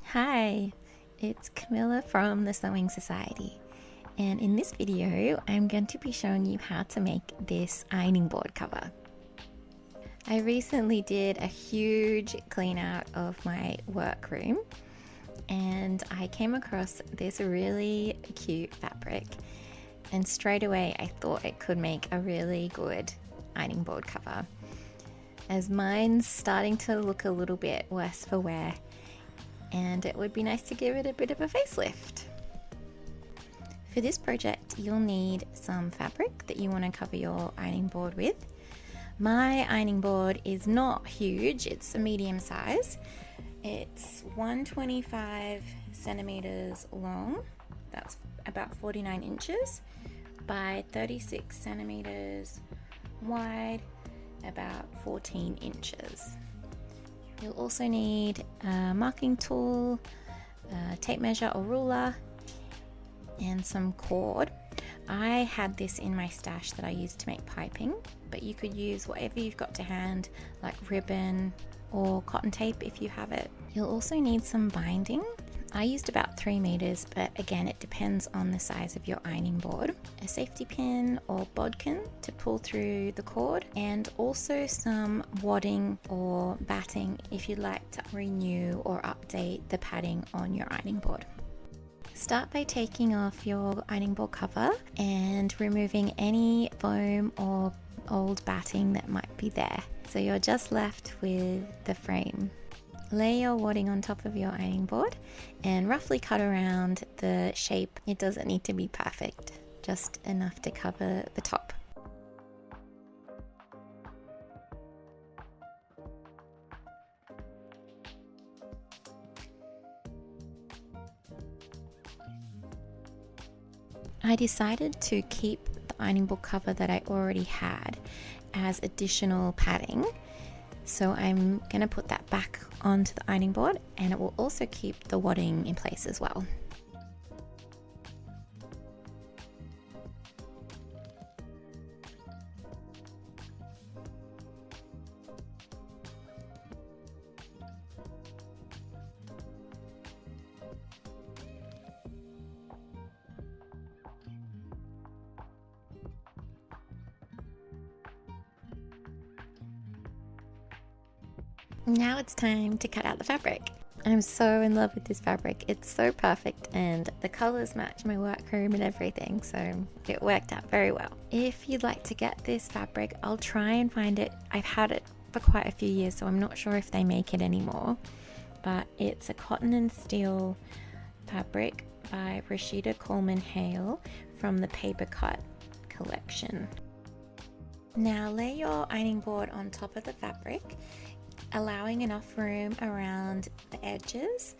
Hi, it's Camilla from the Sewing Society, and in this video I'm going to be showing you how to make this ironing board cover. I recently did a huge clean out of my workroom and I came across this really cute fabric, and straight away I thought it could make a really good ironing board cover, as mine's starting to look a little bit worse for wear and it would be nice to give it a bit of a facelift. For this project, you'll need some fabric that you want to cover your ironing board with. My ironing board is not huge, it's a medium size. It's 125 centimeters long, that's about 49 inches, by 36 centimeters wide, about 14 inches. You'll also need a marking tool, a tape measure or ruler, and some cord. I had this in my stash that I used to make piping, but you could use whatever you've got to hand, like ribbon or cotton tape if you have it. You'll also need some binding. I used about 3 meters, but again, it depends on the size of your ironing board. A safety pin or bodkin to pull through the cord, and also some wadding or batting if you'd like to renew or update the padding on your ironing board. Start by taking off your ironing board cover and removing any foam or old batting that might be there. So you're just left with the frame. Lay your wadding on top of your ironing board and roughly cut around the shape. It doesn't need to be perfect, just enough to cover the top. I decided to keep the ironing board cover that I already had as additional padding. So I'm going to put that back onto the ironing board, and it will also keep the wadding in place as well. Now it's time to cut out the fabric. I'm so in love with this fabric. It's so perfect and the colors match my workroom and everything, so it worked out very well. If you'd like to get this fabric, I'll try and find it. I've had it for quite a few years, so I'm not sure if they make it anymore, but it's a cotton and steel fabric by Rashida Coleman Hale from the Paper Cut collection. Now lay your ironing board on top of the fabric, allowing enough room around the edges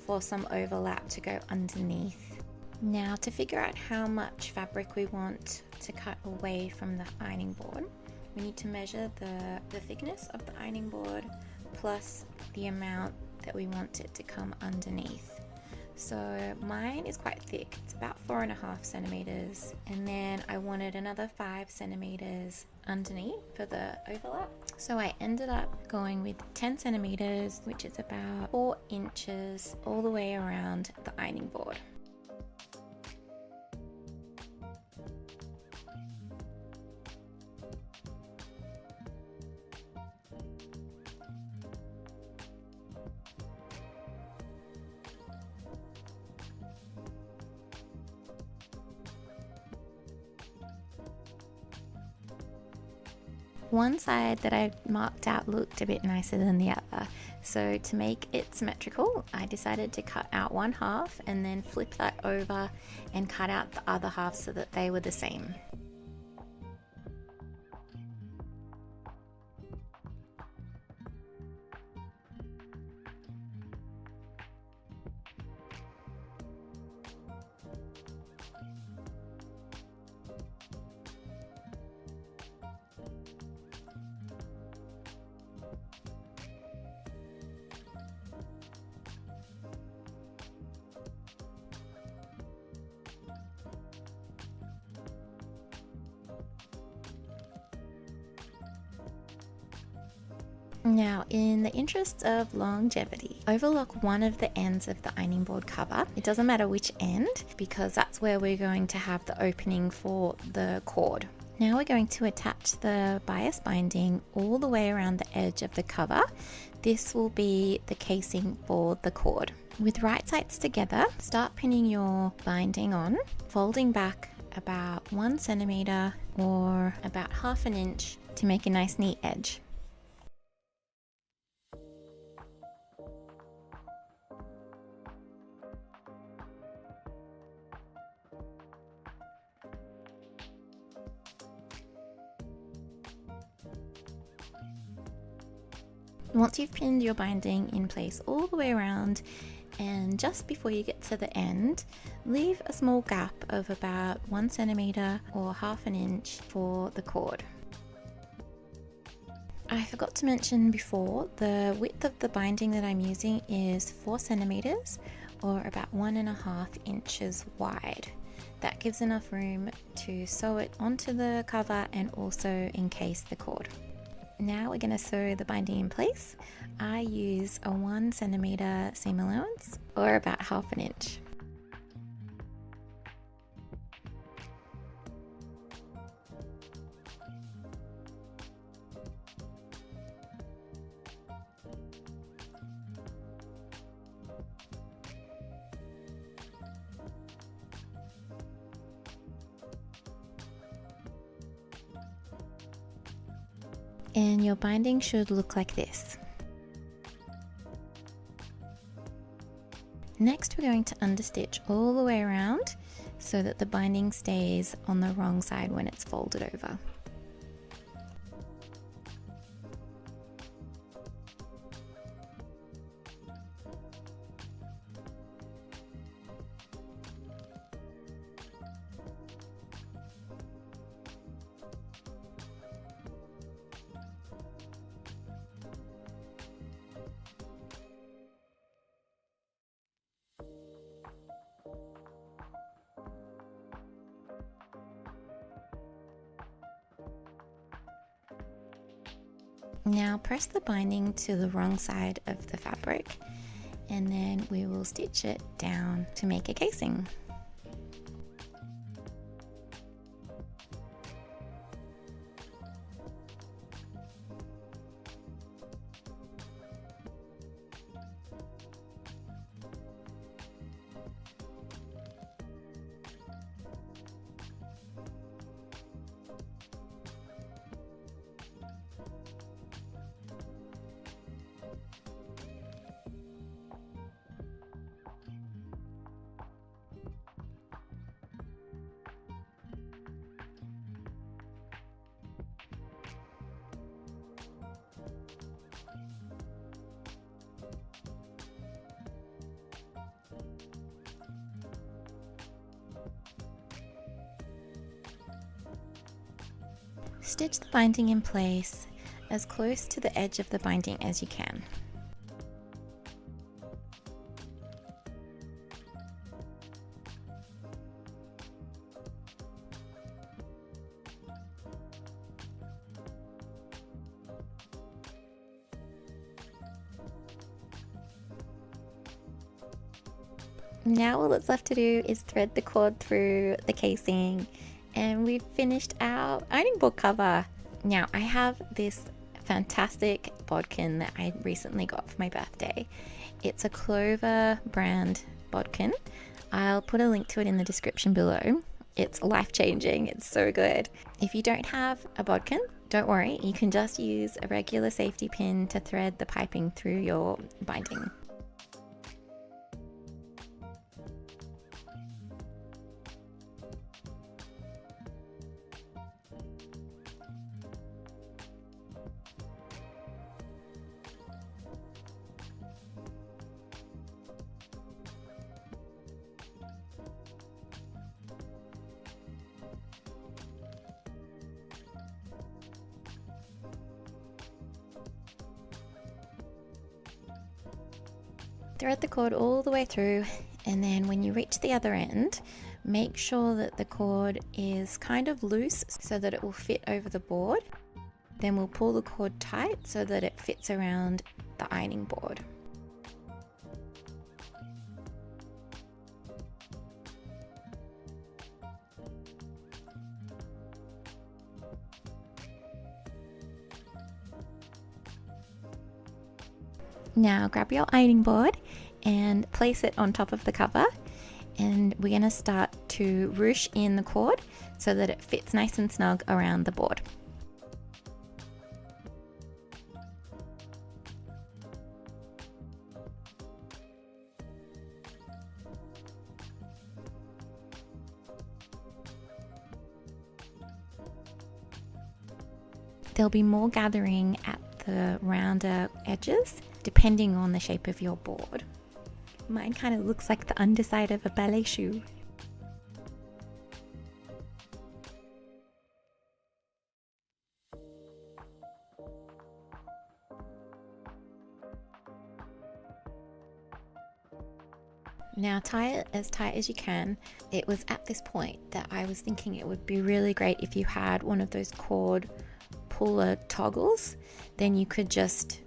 for some overlap to go underneath. Now, to figure out how much fabric we want to cut away from the ironing board, we need to measure the thickness of the ironing board plus the amount that we want it to come underneath. So mine is quite thick, it's about 4.5 centimeters, and then I wanted another 5 centimeters underneath for the overlap. So I ended up going with 10 centimeters, which is about 4 inches all the way around the ironing board. One side that I marked out looked a bit nicer than the other, so to make it symmetrical I decided to cut out one half and then flip that over and cut out the other half so that they were the same. Now, in the interest of longevity, overlock one of the ends of the ironing board cover. It doesn't matter which end, because that's where we're going to have the opening for the cord. Now we're going to attach the bias binding all the way around the edge of the cover. This will be the casing for the cord. With right sides together, start pinning your binding on, folding back about 1 centimeter or about 1/2 inch to make a nice neat edge. Once you've pinned your binding in place all the way around, and just before you get to the end, leave a small gap of about 1 centimeter or 1/2 inch for the cord. I forgot to mention before, the width of the binding that I'm using is 4 centimeters or about 1.5 inches wide. That gives enough room to sew it onto the cover and also encase the cord. Now we're going to sew the binding in place. I use a 1 centimeter seam allowance or about 1/2 inch. And your binding should look like this. Next, we're going to understitch all the way around so that the binding stays on the wrong side when it's folded over. Now press the binding to the wrong side of the fabric, and then we will stitch it down to make a casing. Stitch the binding in place as close to the edge of the binding as you can. Now all that's left to do is thread the cord through the casing, and we've finished our ironing board cover. Now I have this fantastic bodkin that I recently got for my birthday. It's a Clover brand bodkin. I'll put a link to it in the description below. It's life-changing, it's so good. If you don't have a bodkin, don't worry, you can just use a regular safety pin to thread the piping through your binding. Thread the cord all the way through, and then when you reach the other end, make sure that the cord is kind of loose so that it will fit over the board. Then we'll pull the cord tight so that it fits around the ironing board. Now grab your ironing board and place it on top of the cover, and we're going to start to ruche in the cord so that it fits nice and snug around the board. There'll be more gathering at the rounder edges depending on the shape of your board. Mine kind of looks like the underside of a ballet shoe. Now tie it as tight as you can. It was at this point that I was thinking it would be really great if you had one of those cord puller toggles. Then you could just,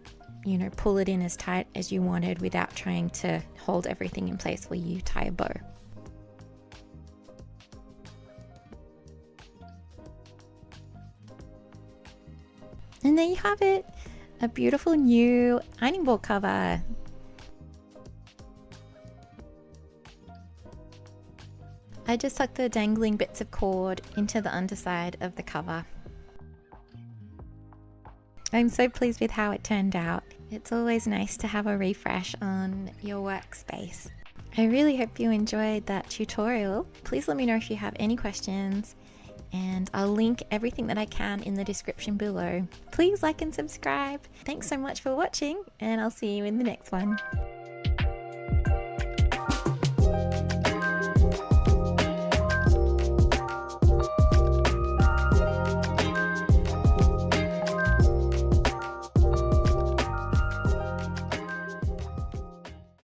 pull it in as tight as you wanted without trying to hold everything in place while you tie a bow. And there you have it, a beautiful new ironing board cover. I just tucked the dangling bits of cord into the underside of the cover. I'm so pleased with how it turned out. It's always nice to have a refresh on your workspace. I really hope you enjoyed that tutorial. Please let me know if you have any questions, and I'll link everything that I can in the description below. Please like and subscribe. Thanks so much for watching, and I'll see you in the next one.